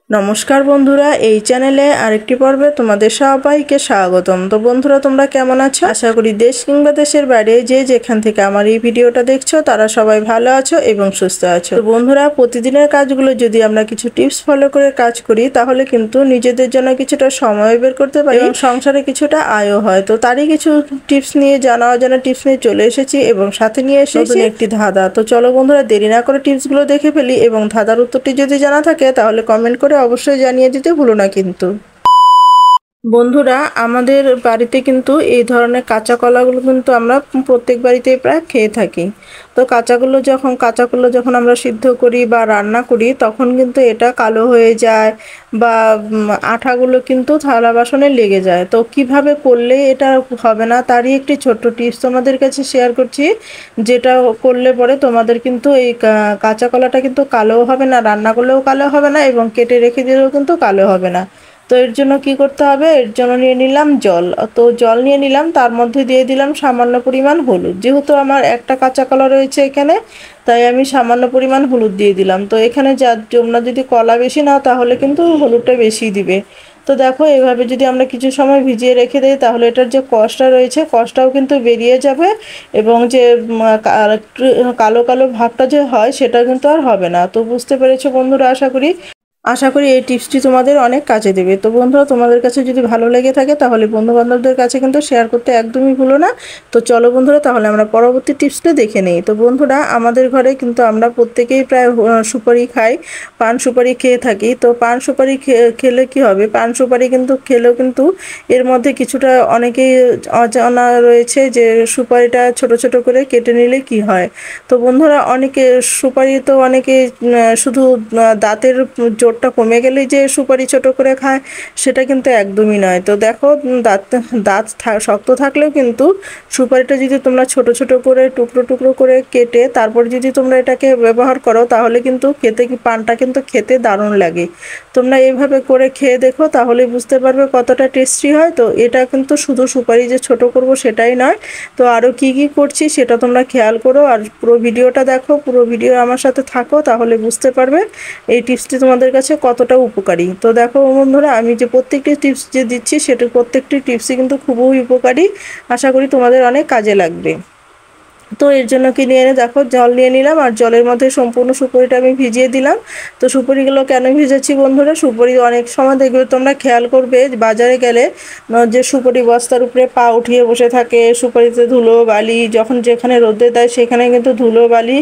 নমস্কার বন্ধুরা, এই চ্যানেলে আরেকটি পর্বে তোমাদের সবাইকে স্বাগতম। তো বন্ধুরা, তোমরা কেমন আছো? আশা করি দেশ কিংবা দেশের বাইরে যে যেখান থেকে আমার এই ভিডিওটা দেখছো তারা সবাই ভালো আছো এবং সুস্থ আছো। তো বন্ধুরা, প্রতিদিনের কাজগুলো যদি আমরা কিছু টিপস ফলো করে কাজ করি তাহলে কিন্তু নিজেদের জন্য কিছুটা সময় বের করতে পারি এবং সংসারে কিছুটা আয়ও হয়। তো তারই কিছু টিপস নিয়ে জানা অজানা টিপস নিয়ে চলে এসেছি এবং সাথে নিয়ে এসেছি একটি ধাঁধা। তো চলো বন্ধুরা, দেরি না করে টিপসগুলো দেখে ফেলি এবং ধাঁধার উত্তরটি যদি জানা থাকে তাহলে কমেন্ট করে অবশ্যই জানিয়ে দিতে ভুলো না কিন্তু। বন্ধুরা, আমাদের বাড়িতে কিন্তু এই ধরনের কাঁচা কলাগুলো কিন্তু আমরা প্রত্যেক বাড়িতেই প্রায় খেয়ে থাকি। তো কাঁচাগুলো যখন আমরা সিদ্ধ করি বা রান্না করি তখন কিন্তু এটা কালো হয়ে যায় বা আঠাগুলো কিন্তু থালা বাসনে লেগে যায়। তো কিভাবে করলে এটা হবে না তারই একটি ছোট্ট টিপস তোমাদের কাছে শেয়ার করছি, যেটা করলে পরে তোমাদের কিন্তু এই কাঁচা কলাটা কিন্তু কালো হবে না, রান্না করলেও কালো হবে না এবং কেটে রেখে দিলেও কিন্তু কালো হবে না। তো এর জন্য কি করতে হবে, এর জন্য নিয়ে নিলাম জল। তো জল নিয়ে নিলাম, তার মধ্যে দিয়ে দিলাম সামান্য পরিমাণ হলুদ। যেহেতু আমার একটা কাঁচা কলা রয়েছে এখানে, তাই আমি সামান্য পরিমাণ হলুদ দিয়ে দিলাম। তো এখানে তোমরা যদি কলা বেশি নাও তাহলে কিন্তু হলুদটা বেশি দিবে। তো দেখো, এভাবে যদি আমরা কিছু সময় ভিজিয়ে রেখে দিই তাহলে এটার যে কষটা রয়েছে কষটাও কিন্তু বেরিয়ে যাবে এবং যে কালো কালো ভাবটা যে হয় সেটা কিন্তু আর হবে না। তো বুঝতে পেরেছো বন্ধুরা, আশা করি এই টিপসটি তোমাদের অনেক কাজে দেবে। তো বন্ধুরা, তোমাদের কাছে যদি ভালো লেগে থাকে তাহলে বন্ধু বান্ধবদের কাছে কিন্তু শেয়ার করতে একদমই ভুলো না। তো চলো বন্ধুরা, তাহলে আমরা পরবর্তী টিপসটা দেখে নিই। তো বন্ধুরা, আমাদের ঘরে কিন্তু আমরা প্রত্যেকেই প্রায় সুপারি খাই, পান সুপারি খেয়ে থাকি। তো পান সুপারি খেলে কি হবে, পান সুপারি কিন্তু খেলেও কিন্তু এর মধ্যে কিছুটা অনেকেই অজানা রয়েছে যে সুপারিটা ছোট ছোট করে কেটে নিলে কি হয়। তো বন্ধুরা, অনেকে শুধু দাঁতের জোরটা কমে গেলেই যে সুপারি ছোট করে খায় সেটা কিন্তু একদমই নয়। তো দেখো, দাঁত শক্ত থাকলেও কিন্তু সুপারিটা যদি তোমরা ছোট ছোট করে টুকরো টুকরো করে কেটে তারপর যদি তোমরা এটাকে ব্যবহার করো তাহলে কিন্তু পানটা কিন্তু খেতে দারুণ লাগে। তোমরা এইভাবে করে খেয়ে দেখো, তাহলে বুঝতে পারবে কতটা টেস্টি হয়। তো এটা কিন্তু শুধু সুপারি যে ছোট করব সেটাই নয়, তো আরও কি কি করছি সেটা তোমরা খেয়াল করো আর পুরো ভিডিওটা দেখো, পুরো ভিডিও আমার সাথে থাকো, তাহলে বুঝতে পারবে এই টিপসটি তোমাদের কাছে কতটা উপকারী। তো দেখো বন্ধুরা, আমি যে প্রত্যেকটি টিপস যে দিচ্ছি সেটার প্রত্যেকটি টিপসই কিন্তু খুবই উপকারী। আশা করি তোমাদের অনেক কাজে লাগবে। তো এর জন্য কি নিয়ে দেখো, জল নিয়ে নিলাম আর জলের মধ্যে সম্পূর্ণ সুপারিটা আমি ভিজিয়ে দিলাম। তো সুপারিগুলো কেন ভিজেছি বন্ধুরা, সুপারি অনেক সময় দেখবে তোমরা খেয়াল করবে বাজারে গেলে যে সুপারি বস্তার উপরে পা উঠিয়ে বসে থাকে, সুপারিতে ধুলো বালি যখন যেখানে রোদে দেয় সেখানে কিন্তু ধুলো বালি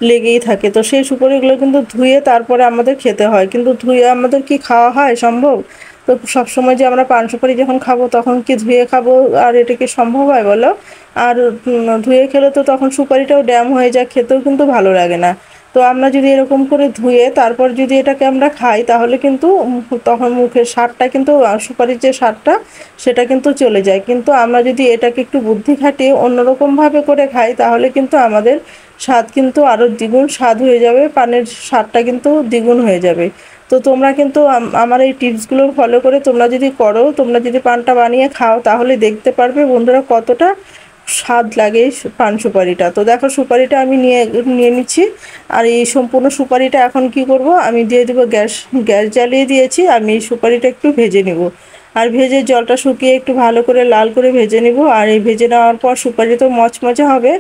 লেগেই থাকে। তো সেই সুপারিগুলো কিন্তু ধুয়ে তারপরে আমাদের খেতে হয়, কিন্তু ধুয়ে আমাদের কি খাওয়া হয় সম্ভব? তো সবসময় যে আমরা পান সুপারি যখন খাবো তখন কি ধুয়ে খাবো, আর এটা কি সম্ভব হয় বলো? আর ধুয়ে খেলে তো তখন সুপারিটাও ড্যাম হয়ে যায়, খেতেও কিন্তু ভালো লাগে না। তো আমরা যদি এরকম করে ধুয়ে তারপর যদি এটাকে আমরা খাই তাহলে কিন্তু তখন মুখের স্বাদটা কিন্তু সুপারির যে স্বাদটা সেটা কিন্তু চলে যায়। কিন্তু আমরা যদি এটাকে একটু বুদ্ধি খাটিয়ে অন্যরকমভাবে করে খাই তাহলে কিন্তু আমাদের স্বাদ কিন্তু আরও দ্বিগুণ স্বাদ হয়ে যাবে, পানের স্বাদটা কিন্তু দ্বিগুণ হয়ে যাবে। তো তোমরা কিন্তু আমার এই টিপসগুলো ফলো করে তোমরা যদি পানটা বানিয়ে খাও তাহলে দেখতে পারবে বন্ধুরা কতটা স্বাদ লাগে পান সুপারিটা। তো দেখো, সুপারিটা আমি নিয়ে নিচ্ছি আর এই সম্পূর্ণ সুপারিটা এখন কি করব, আমি দিয়ে দেবো গ্যাস জ্বালিয়ে দিয়েছি। আমি এই সুপারিটা একটু ভেজে নেব আর ভেজে জলটা শুকিয়ে একটু ভালো করে লাল করে ভেজে নেব। আর এই ভেজে নেওয়ার পর সুপারি তো মচমচে হবে,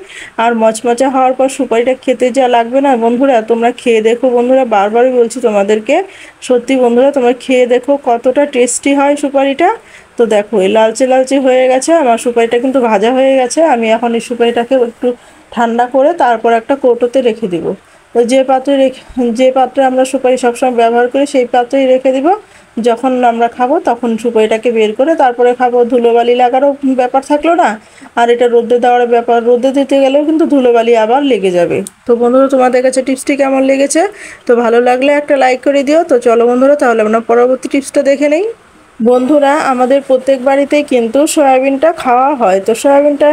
আর মচমচে হওয়ার পর সুপারিটা খেতে যা লাগবে না বন্ধুরা, তোমরা খেয়ে দেখো বন্ধুরা, বারবারই বলছি তোমাদেরকে, সত্যি বন্ধুরা তোমরা খেয়ে দেখো কতটা টেস্টি হয় সুপারিটা। তো দেখো, এই লালচে লালচে হয়ে গেছে, আমার সুপারিটা কিন্তু ভাজা হয়ে গেছে। আমি এখন এই সুপারিটাকে একটু ঠান্ডা করে তারপর একটা কৌটোতে রেখে দিব। তো যে পাত্রে আমরা সুপারি সবসময় ব্যবহার করি সেই পাত্রেই রেখে দিব। যখন আমরা খাবো তখন সুপারিটাকে বের করে তারপরে খাবো, ধুলোবালি লাগারও ব্যাপার থাকলো না, আর এটা রোদে দেওয়ার ব্যাপার, রোদে দিতে গেলেও কিন্তু ধুলোবালি আবার লেগে যাবে। তো বন্ধুরা, তোমাদের কাছে টিপসটি কেমন লেগেছে? তো ভালো লাগলে একটা লাইক করে দিও। তো চলো বন্ধুরা, তাহলে আমরা পরবর্তী টিপসটা দেখে নেই। বন্ধুরা, আমাদের প্রত্যেক বাড়িতেই কিন্তু সয়াবিনটা খাওয়া হয়। তো সয়াবিনটা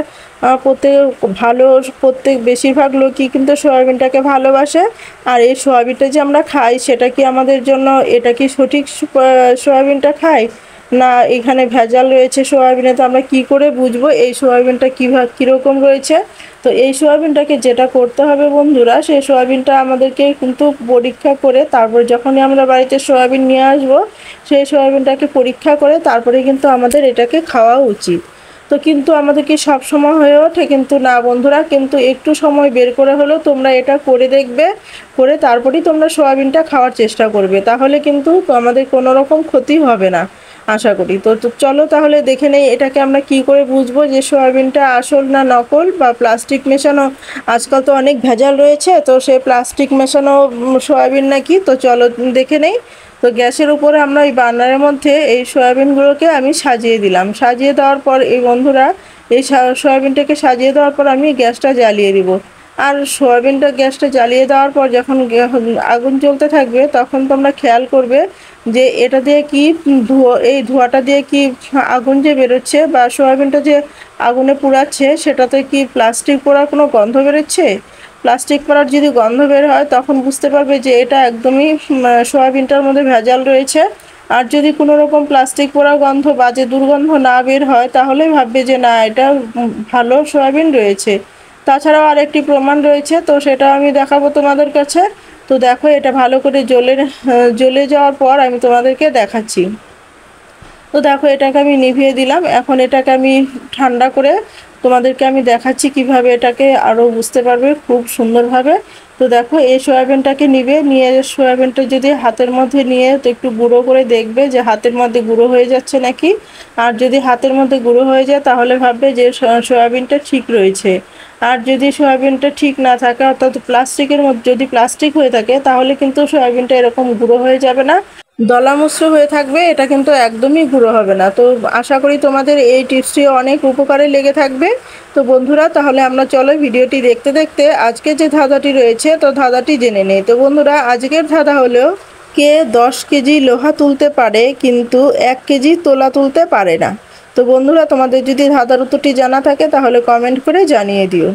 বেশিরভাগ লোকই কিন্তু সয়াবিনটাকে ভালোবাসে। আর এই সয়াবিনটা যে আমরা খাই সেটা কি আমাদের জন্য, এটা কি সঠিক সয়াবিনটা খাই, না এখানে ভেজাল রয়েছে সয়াবিনে, তো আমরা কি করে বুঝবো এই সয়াবিনটা কীরকম রয়েছে। তো এই সয়াবিনটাকে যেটা করতে হবে বন্ধুরা, সেই সয়াবিনটা আমাদেরকে কিন্তু পরীক্ষা করে তারপর যখনই আমরা বাড়িতে সয়াবিন নিয়ে আসবো, সেই সয়াবিনটাকে পরীক্ষা করে তারপরে কিন্তু আমাদের এটাকে খাওয়া উচিত। তো কিন্তু আমাদের কি সব সময় হয়ে ওঠে? কিন্তু না বন্ধুরা, কিন্তু একটু সময় বের করে হলেও তোমরা এটা করে দেখবে, করে তারপরেই তোমরা সয়াবিনটা খাওয়ার চেষ্টা করবে, তাহলে কিন্তু আমাদের কোনো রকম ক্ষতি হবে না আশা করি। তো চলো তাহলে দেখে নেই এটাকে আমরা কি করে বুঝবো যে সয়াবিনটা আসল না নকল বা প্লাস্টিক মেশানো। আজকাল তো অনেক ভেজাল রয়েছে, তো সেই প্লাস্টিক মেশানো সয়াবিন নাকি। তো চলো দেখে নেই। তো গ্যাসের উপরে আমরা এই বার্নারের মধ্যে এই সয়াবিনগুলোকে আমি সাজিয়ে দিলাম। সাজিয়ে দেওয়ার পর এই বন্ধুরা এই সয়াবিনটাকে সাজিয়ে দেওয়ার পর আমি গ্যাসটা জ্বালিয়ে দিব। আর সয়াবিনটা গ্যাসটা জ্বালিয়ে দেওয়ার পর যখন আগুন জ্বলতে থাকবে তখন তোমরা খেয়াল করবে যে এটা দিয়ে কি এই ধোঁয়াটা দিয়ে কি আগুন যে বেরোচ্ছে বা সয়াবিনটা যে আগুনে পুড়াচ্ছে সেটাতে কি প্লাস্টিক পোড়ার কোনো গন্ধ বেরোচ্ছে। প্লাস্টিক পোড়ার যদি গন্ধ বের হয় তখন বুঝতে পারবে যে এটা একদমই সয়াবিনটার মধ্যে ভেজাল রয়েছে। আর যদি কোনো রকম প্লাস্টিক পোড়া গন্ধ বাজে দুর্গন্ধ না বের হয় তাহলেই ভাববে যে না এটা ভালো সয়াবিন রয়েছে। তাছাড়াও আরেকটি প্রমাণ রয়েছে, তো সেটা আমি দেখাবো তোমাদের কাছে। তো দেখো এটা ভালো করে জ্বলে যাওয়ার পর আমি তোমাদেরকে দেখাচ্ছি। তো দেখো এটাকে আমি নিভিয়ে দিলাম। এখন এটাকে আমি ঠান্ডা করে তোমাদেরকে আমি দেখাচ্ছি কিভাবে এটাকে আরও বুঝতে পারবে খুব সুন্দরভাবে। তো দেখো এই সয়াবিনটাকে নিয়ে সয়াবিনটা যদি হাতের মধ্যে নিয়ে তো একটু গুঁড়ো করে দেখবে যে হাতের মধ্যে গুঁড়ো হয়ে যাচ্ছে নাকি। আর যদি হাতের মধ্যে গুঁড়ো হয়ে যায় তাহলে ভাববে যে সয়াবিনটা ঠিক রয়েছে। আর যদি সয়াবিনটা ঠিক না থাকে, অর্থাৎ প্লাস্টিকের মধ্যে যদি প্লাস্টিক হয়ে থাকে তাহলে কিন্তু সয়াবিনটা এরকম গুঁড়ো হয়ে যাবে না, দলামুশ্র হয়ে থাকবে, এটা কিন্তু একদমই গুঁড়ো হবে না। তো আশা করি তোমাদের এই টিপসটি অনেক উপকারে লেগে থাকবে। তো বন্ধুরা তাহলে আমরা চলো ভিডিওটি দেখতে দেখতে আজকে যে ধাঁধাটি রয়েছে তো ধাঁধাটি জেনে নেই। তো বন্ধুরা আজকের ধাঁধা হলো, কে 10 কেজি লোহা তুলতে পারে কিন্তু 1 কেজি তোলা তুলতে পারে না। তো বন্ধুরা তোমাদের যদি ধাঁধার উত্তরটি জানা থাকে তাহলে কমেন্ট করে জানিয়ে দিও।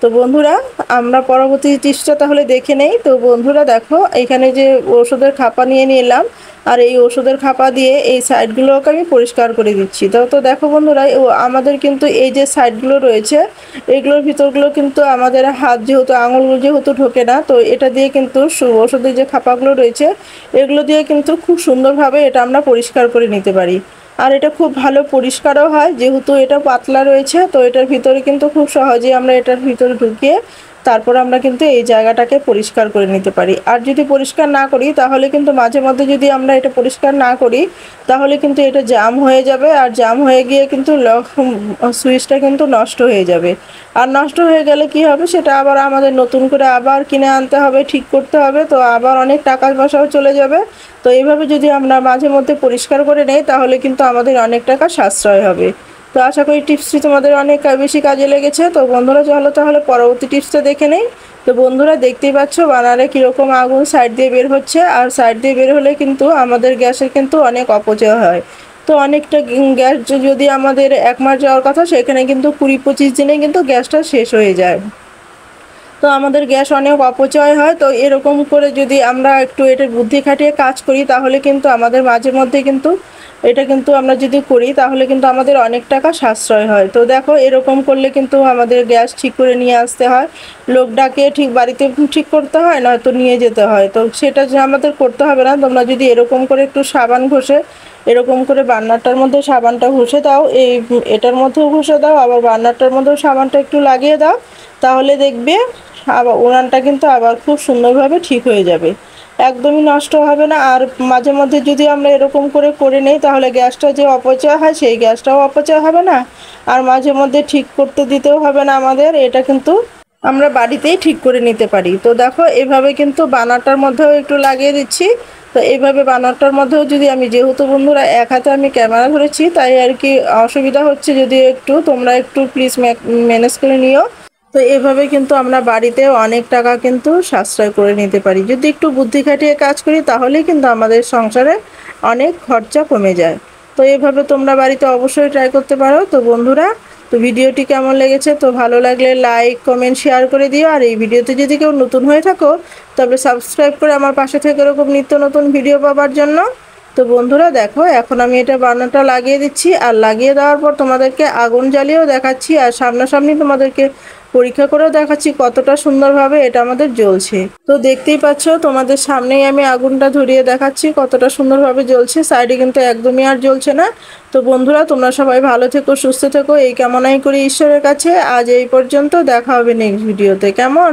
তো বন্ধুরা আমরা পরবর্তী টিপসটা তাহলে দেখে নেই। তো বন্ধুরা দেখো এখানে যে ওষুধের খাপা নিয়ে নিলাম, আর এই ওষুধের খাপা দিয়ে এই সাইডগুলোকে আমি পরিষ্কার করে দিচ্ছি। তো দেখো বন্ধুরা আমাদের কিন্তু এই যে সাইডগুলো রয়েছে এইগুলোর ভিতরগুলো কিন্তু আমাদের হাত যেহেতু আঙুলগুলো যেহেতু ঢোকে না, তো এটা দিয়ে কিন্তু ওষুধের যে খাপাগুলো রয়েছে এগুলো দিয়ে কিন্তু খুব সুন্দরভাবে এটা আমরা পরিষ্কার করে নিতে পারি। আর এটা খুব ভালো পরিষ্কারও হয়, যেহেতু এটা পাতলা রয়েছে তো এটার ভিতরে কিন্তু খুব সহজেই আমরা এটার ভিতরে ঢুকিয়ে তারপর আমরা কিন্তু এই জায়গাটাকে পরিষ্কার করে নিতে পারি। আর যদি পরিষ্কার না করি তাহলে কিন্তু মাঝে মধ্যে যদি আমরা এটা পরিষ্কার না করি তাহলে কিন্তু এটা জাম হয়ে যাবে, আর জাম হয়ে গিয়ে কিন্তু সুইচটা কিন্তু নষ্ট হয়ে যাবে। আর নষ্ট হয়ে গেলে কি হবে, সেটা আবার আমাদের নতুন করে আবার কিনে আনতে হবে, ঠিক করতে হবে, তো আবার অনেক টাকা পয়সাও চলে যাবে। তো এইভাবে যদি আমরা মাঝে মধ্যে পরিষ্কার করে নেই তাহলে কিন্তু আমাদের অনেক টাকা সাশ্রয় হবে। তো আশা করি টিপসটি তোমাদের অনেক বেশি কাজে লেগেছে। তো বন্ধুরা চলো তাহলে পরবর্তী টিপসটা দেখে নেই। তো বন্ধুরা দেখতেই পাচ্ছ বানারে কীরকম আগুন সাইড দিয়ে বের হচ্ছে, আর সাইড দিয়ে বের হলে কিন্তু আমাদের গ্যাসের কিন্তু অনেক অপচয় হয়। তো অনেকটা গ্যাস যদি আমাদের 1 মাস যাওয়ার কথা সেখানে কিন্তু 20-25 দিনে কিন্তু গ্যাসটা শেষ হয়ে যায়। তো আমাদের গ্যাস অনেক অপচয় হয়। তো এরকম করে যদি আমরা একটু এটার বুদ্ধি খাটিয়ে কাজ করি তাহলে কিন্তু আমাদের মাঝে মধ্যে কিন্তু এটা কিন্তু আমরা যদি করি তাহলে কিন্তু আমাদের অনেক টাকা সাশ্রয় হয়। তো দেখো এরকম করলে কিন্তু আমাদের গ্যাস ঠিক করে নিয়ে আসতে হয়, লোক ডাকে ঠিক বাড়িতে ঠিক করতে হয়, নয়তো নিয়ে যেতে হয়। তো সেটা যে আমাদের করতে হবে না, তোমরা যদি এরকম করে একটু সাবান ঘষে এরকম করে বার্নারটার মধ্যে সাবানটা ঘষে দাও, এটার মধ্যেও ঘষে দাও, আবার বার্নারটার মধ্যেও সাবানটা একটু লাগিয়ে দাও, তাহলে দেখবে আবার উনানটা কিন্তু আবার খুব সুন্দরভাবে ঠিক হয়ে যাবে, একদমই নষ্ট হবে না। আর মাঝে মধ্যে যদি আমরা এরকম করে নেই তাহলে গ্যাসটা যে অপচয় হয় সেই গ্যাসটাও অপচয় হবে না, আর মাঝে মধ্যে ঠিক করতে দিতেও হবে না আমাদের, এটা কিন্তু আমরা বাড়িতেই ঠিক করে নিতে পারি। তো দেখো এভাবে কিন্তু বানারটার মধ্যেও একটু লাগিয়ে দিচ্ছি। তো এইভাবে বানারটার মধ্যেও যদি আমি, যেহেতু বন্ধুরা এক হাতে আমি ক্যামেরা ধরেছি তাই আর কি অসুবিধা হচ্ছে, যদি একটু তোমরা একটু প্লিজ ম্যানেজ করে নিও। তো এভাবে কিন্তু আমরা বাড়িতে অনেক টাকা কিন্তু সাশ্রয় করে নিতে পারি, যদি একটু বুদ্ধি খাটিয়ে কাজ করি তাহলে কিন্তু আমাদের সংসারে অনেক খরচা কমে যায়। তো এভাবে তোমরা বাড়িতে অবশ্যই ট্রাই করতে পারো। তো বন্ধুরা তো ভিডিওটি কেমন লেগেছে, তো ভালো লাগলে লাইক কমেন্ট শেয়ার করে দিও। আর এই ভিডিওতে যদি কেউ নতুন হয়ে থাকো তবে সাবস্ক্রাইব করে আমার পাশে থেকে এরকম নিত্য নতুন ভিডিও পাওয়ার জন্য। তো বন্ধুরা দেখো, এখন আমি এটা বার্নারটা লাগিয়ে দিচ্ছি, আর লাগিয়ে দেওয়ার পর তোমাদেরকে আগুন জ্বালিয়েও দেখাচ্ছি, আর সামনাসামনি তোমাদেরকে পরীক্ষা করেও দেখাচ্ছি কতটা সুন্দরভাবে এটা আমাদের জ্বলছে। তো দেখতেই পাচ্ছ, তোমাদের সামনেই আমি আগুনটা ধরিয়ে দেখাচ্ছি কতটা সুন্দরভাবে জ্বলছে, সাইডে কিন্তু একদমই আর জ্বলছে না। তো বন্ধুরা, তোমরা সবাই ভালো থেকো, সুস্থ থেকো, এই কামনাই করি ঈশ্বরের কাছে। আজ এই পর্যন্ত, দেখা হবে নেক্সট ভিডিওতে। কেমন?